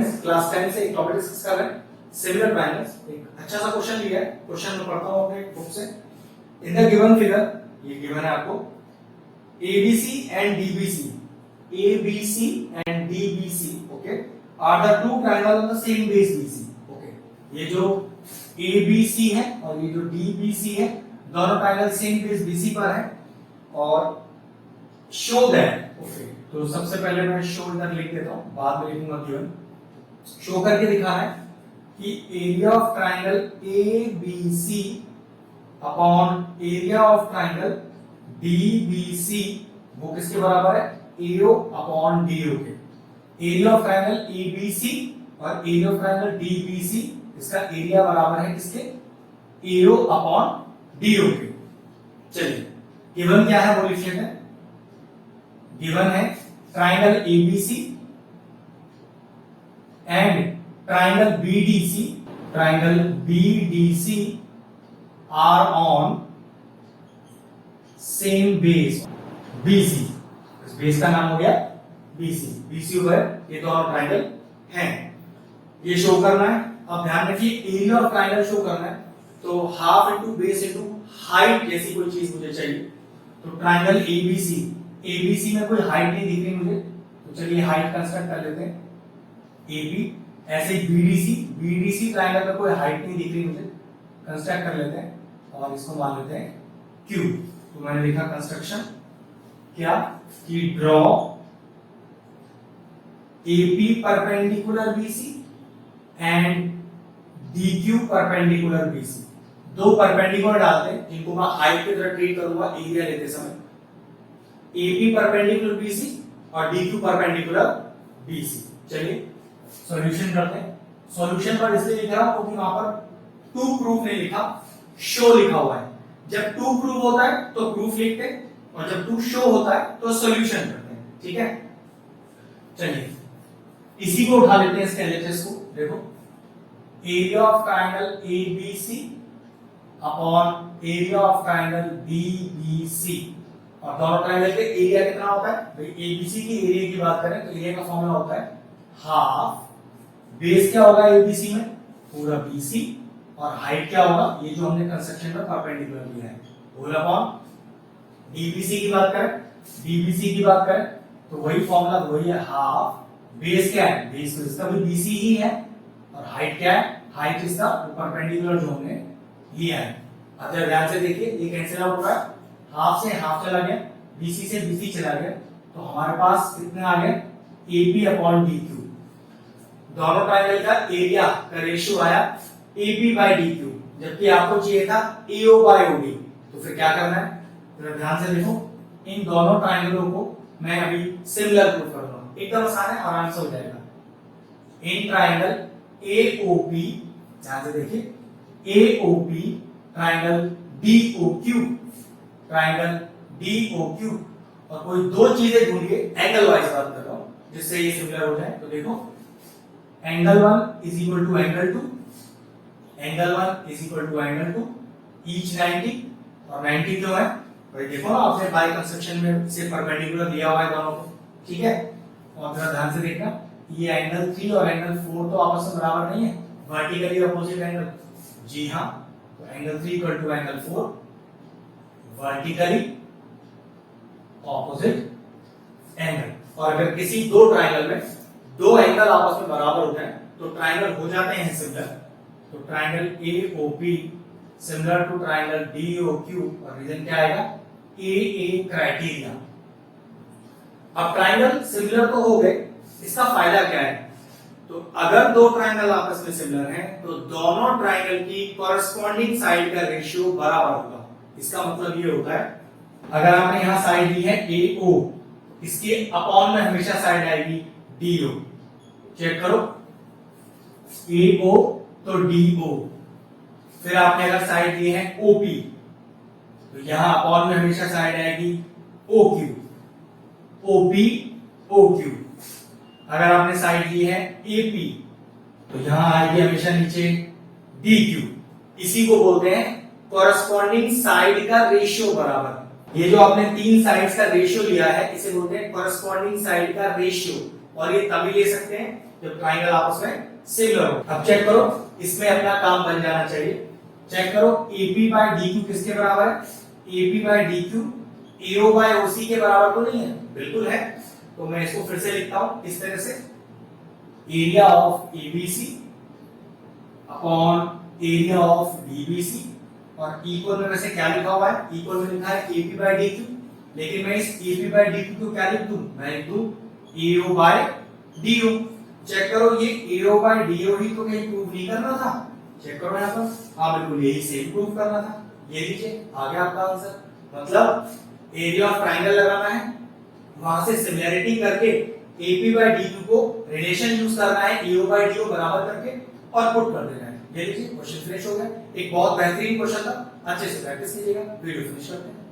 Students, class 10 से एक topic discuss कर रहे हैं, सिमिलर ट्रायंगल्स। एक अच्छा सा क्वेश्चन लिया है, क्वेश्चन में पढ़ता हूं अपने बुक से। इन द गिवन फिगर, ये गिवन है आपको, ABC and DBC, ABC and DBC, okay, are the two triangles on the same base BC, okay। ये जो ABC है और ये जो DBC है, दोनों ट्रायंगल सेम बेस BC पर है। और शो दैट, ओके, तो सबसे पहले मैं शो इधर लिख देता हूं, बाद में लिखूंगा गिवन। शो करके दिखाना है कि area of triangle ABC upon area of triangle DBC वो किसके बराबर है? AO अपॉन DO के। एरिया ऑफ ट्रायंगल ABC और एरिया ऑफ ट्रायंगल DBC, इसका एरिया बराबर है किसके? AO अपॉन DO के। चलिए, गिवन क्या है वो लिख लेते हैं। गिवन है triangle ABC and triangle BDC, triangle BDC are on same base BC। इस बेस का नाम हो गया BC। BC पर ये दोनों ट्रायंगल हैं, ये शो करना है। अब ध्यान रखिए, एरिया ऑफ ट्रायंगल शो करना है तो half into base into height जैसी कोई चीज मुझे चाहिए। तो ट्रायंगल ABC, ABC में कोई हाइट नहीं दिख रही मुझे, तो चलिए हाइट कंस्ट्रक्ट कर लेते हैं AB। ऐसे BDC, BDC ट्रायंगल में कोई हाइट नहीं दिख रही मुझे, कंस्ट्रक्ट कर लेते हैं और इसको मान लेते हैं Q। तो मैंने लिखा कंस्ट्रक्शन क्या कि draw AP perpendicular BC and DQ perpendicular BC। दो परपेंडिकुलर डालते हैं जिनको मैं हाइट की तरह ट्रीट करूंगा एरिया लेते समय। AP परपेंडिकुलर BC और DQ परपेंडिकुलर BC। चलिए सॉल्यूशन करते हैं। सॉल्यूशन पर इसलिए लिख रहा हूं क्योंकि वहां पर टू प्रूफ नहीं लिखा, शो लिखा हुआ है। जब टू प्रूफ होता है तो प्रूफ लिखते हैं और जब टू शो होता है तो सॉल्यूशन करते हैं, ठीक है। चलिए इसी को उठा लेते हैं, इसके एलएचएस को। देखो, area of triangle ABC upon area of triangle DBC, और दोनों ट्रायंगल के एरिया कितना होता है भाई? ABC की एरिया की बात करें तो एरिया का फॉर्मूला होता है हाफ बेस क्या होगा ABC में? पूरा BC, और हाइट क्या होगा? ये जो हमने कंस्ट्रक्शन में परपेंडिकुलर लिया है, होल अपॉन DBC की बात करें, DBC की बात करें तो वही फॉर्मूला वही है, हाफ बेस क्या है? बेस तो इसका भी BC ही है, और हाइट क्या है? हाइट इसका परपेंडिकुलर जो हमने लिया है। अब जरा ध्यान से देखिए, ये कैंसिल आउट हो रहा है, हाफ से हाफ चला गया, BC से BC चला गया, तो हमारे पास कितना आ गया? AP upon DQ। दोनों ट्रायंगल का एरिया का रेशियो आया AP बाय DQ, जबकि आपको चाहिए था AO बाय OD। तो फिर क्या करना है? जरा ध्यान से देखो, इन दोनों ट्रायंगलों को मैं अभी सिमिलर प्रूफ करूंगा, एकदम आसान है, आराम से हो जाएगा। इन ट्रायंगल AOP, ध्यान से देखिए, AOP triangle DOQ, triangle DOQ, और कोई दो चीजें ढूंढिए, एंगल वाइज बात कर रहा हूं जिससे ये सिमिलर हो जाए। तो देखो, angle 1 is equal to angle 2, angle 1 is equal to angle 2, each 90, और 90 क्यों है भाई? देखो ना, आपने बाय कंसेप्शन में से परपेंडिकुलर लिया हुआ है दोनों को, ठीक है। और जरा ध्यान से देखना, ये एंगल 3 और एंगल 4 तो आपस में बराबर नहीं है, वर्टिकली अपोजिट एंगल। जी हां, तो angle 3 equal to angle 4 vertically opposite angle. और अगर किसी दो ट्रायंगल में दो एंगल आपस में बराबर होते हैं तो ट्रायंगल हो जाते हैं सिमिलर। तो triangle AOP similar to triangle DOQ, और रीजन क्या आएगा? AA criteria. अब ट्रायंगल सिमिलर तो हो गए, इसका फायदा क्या है? तो अगर दो ट्रायंगल आपस में सिमिलर हैं तो दोनों ट्रायंगल की कॉरस्पॉन्डिंग साइड का रेशियो बराबर होगा। इसका मतलब ये होता है, अगर आपने यहां साइड ली है AO, इसके अपॉन में हमेशा साइड आएगी DO। चेक करो, AO तो DO, फिर आपने अगर साइड ली है OP तो यहां अपॉन में हमेशा साइड आएगी OQ, OP OQ। अगर आपने साइड ली है AP तो यहां आएगी हमेशा नीचे DQ। इसी को बोलते हैं कॉरस्पॉन्डिंग साइड का रेशियो बराबर। ये जो आपने तीन साइड्स का रेशियो लिया है इसे बोलते हैं कॉरस्पॉन्डिंग साइड का रेशियो, और ये तभी ले सकते हैं जब ट्राइंगल आपस में सिमिलर हो। अब चेक करो, इसमें अपना काम बन जाना चाहिए। चेक करो AP बाय DQ किसके बराबर है? AP by DQ AO by OC के बराबर तो नहीं है? बिल्कुल है। तो मैं इसको फिर से लिखता हूं इस तरह से, area of ABC upon area of DBC, और इक्वल में वैसे क्या लिखा हुआ है? इक्वल में लिखा है AP बाय DQ, लेकिन मैं इस AP बाय DQ को क्या लिख दूं? मैं लिख दूं AO बाय DO। चेक करो ये AO बाय DO ही तो कहीं प्रूव नहीं करना था। चेक करो यहां पर, हाँ बिल्कुल यही सेम प्रूव करना था। ये लीजिए आ गया आपका आंसर। मतलब एरिया ऑफ ट्राइंगल लगाना है, वहां से सिमिलरिटी करके AP बाय DQ को रिलेशन यूज करना है AO बाय DO बराबर करके और पुट कर देना है। ये लीजिए क्वेश्चन फिनिश हो गया। एक बहुत बेहतरीन क्वेश्चन था, अच्छे से प्रैक्टिस कीजिएगा। वीडियो फिनिश करते हैं।